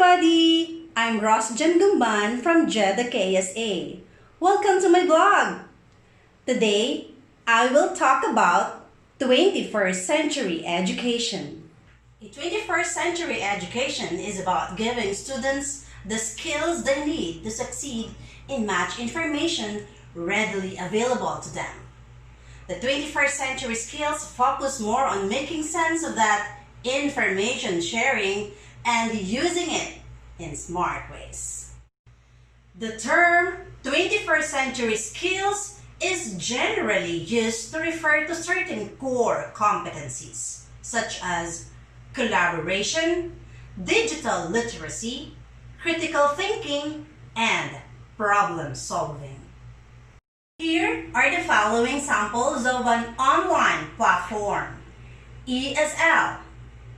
everybody! I'm Ross Gumban from Jeddah KSA. Welcome to my blog. Today, I will talk about 21st century education. A 21st century education is about giving students the skills they need to succeed in much information readily available to them. The 21st century skills focus more on making sense of that information sharing and using it in smart ways. The term 21st century skills is generally used to refer to certain core competencies such as collaboration, digital literacy, critical thinking, and problem solving. Here are the following samples of an online platform. ESL,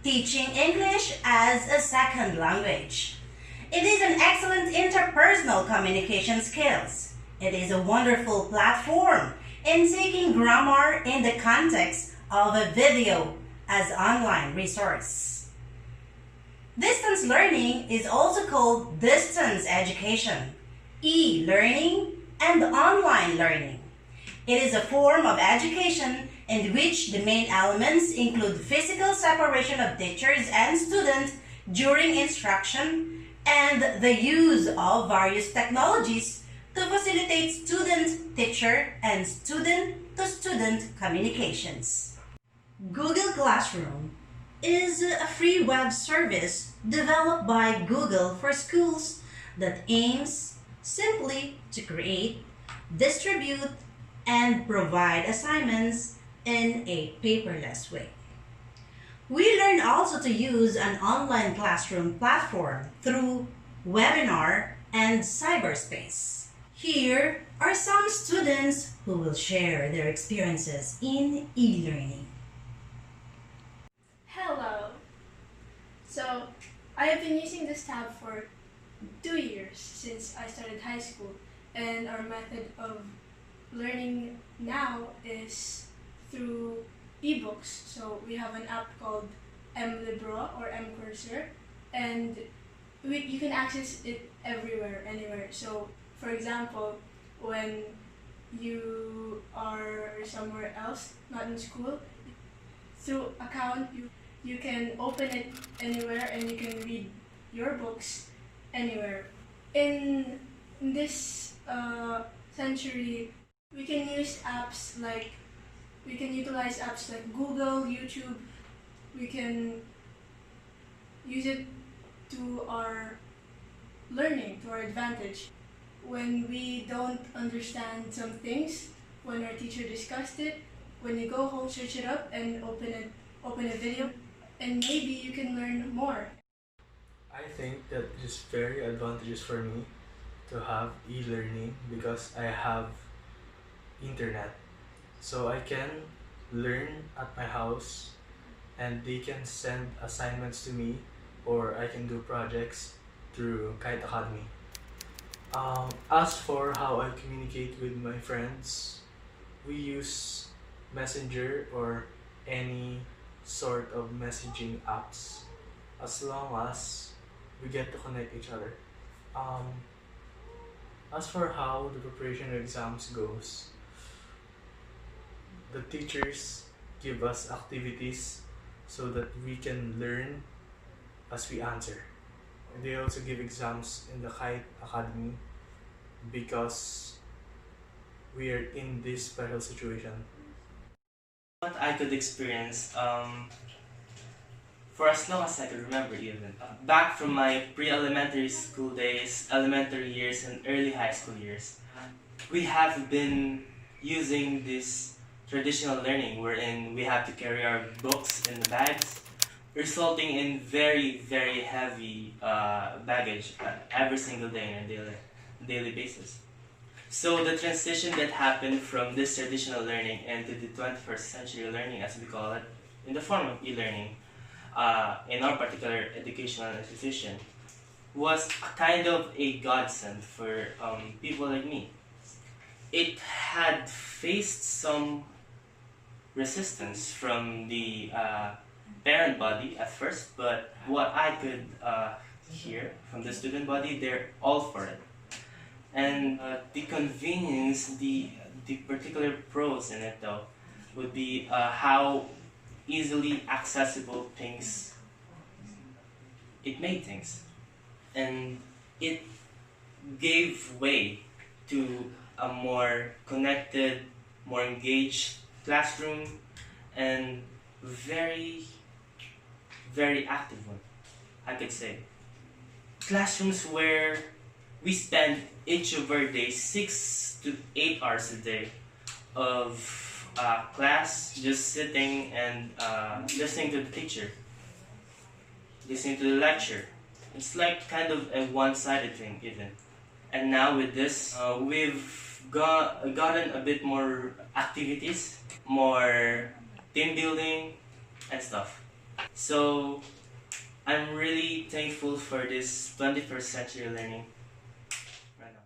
Teaching English as a Second Language. It is an excellent interpersonal communication skills. It is a wonderful platform in seeking grammar in the context of a video as online resource. Distance learning is also called distance education, e-learning, and online learning. It is a form of education in which the main elements include physical separation of teachers and students during instruction and the use of various technologies to facilitate student-teacher and student-to-student communications. Google Classroom is a free web service developed by Google for schools that aims simply to create, distribute, and provide assignments in a paperless way. We learn also to use an online classroom platform through webinar and cyberspace. Here are some students who will share their experiences in e-learning. Hello. So, I have been using this tab for 2 years since I started high school, and our method of learning now is through ebooks. So we have an app called mLibro or mCursor, and you can access it everywhere, anywhere. So for example, when you are somewhere else, not in school, through account you can open it anywhere and you can read your books anywhere. In this century, we can utilize apps like Google, YouTube. We can use it to our learning, to our advantage. When we don't understand some things, when our teacher discussed it, when you go home, search it up and open a video, and maybe you can learn more. I think that it is very advantageous for me to have e-learning because I have internet. So I can learn at my house and they can send assignments to me, or I can do projects through Kite Academy. As for how I communicate with my friends, we use Messenger or any sort of messaging apps as long as we get to connect each other. As for how the preparation of exams goes, the teachers give us activities so that we can learn as we answer. They also give exams in the Kite Academy because we are in this special situation. What I could experience for as long as I could remember, even back from my pre-elementary school days, elementary years, and early high school years, we have been using this traditional learning wherein we have to carry our books in the bags, resulting in very, very heavy baggage every single day on a daily basis. So the transition that happened from this traditional learning into the 21st century learning, as we call it, in the form of e-learning, in our particular educational institution, was kind of a godsend for people like me. It had faced some resistance from the parent body at first, but what I could here from the student body, they're all for it. And the convenience, the particular pros in it though, would be how easily accessible it made things. And it gave way to a more connected, more engaged classroom, and very, very active one, I could say. Classrooms where we spend each of our days 6 to 8 hours a day of class, just sitting and listening to the teacher, listening to the lecture. It's like kind of a one-sided thing even. And now with this, we've gotten a bit more activities, more team building and stuff. So I'm really thankful for this 21st century learning right now.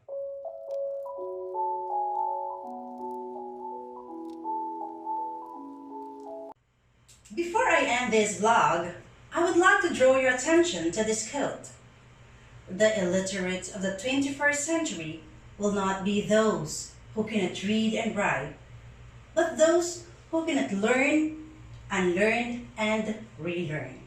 Before I end this vlog, I would like to draw your attention to this quote. The illiterate of the 21st century will not be those who cannot read and write, but those who cannot learn, unlearn, and relearn.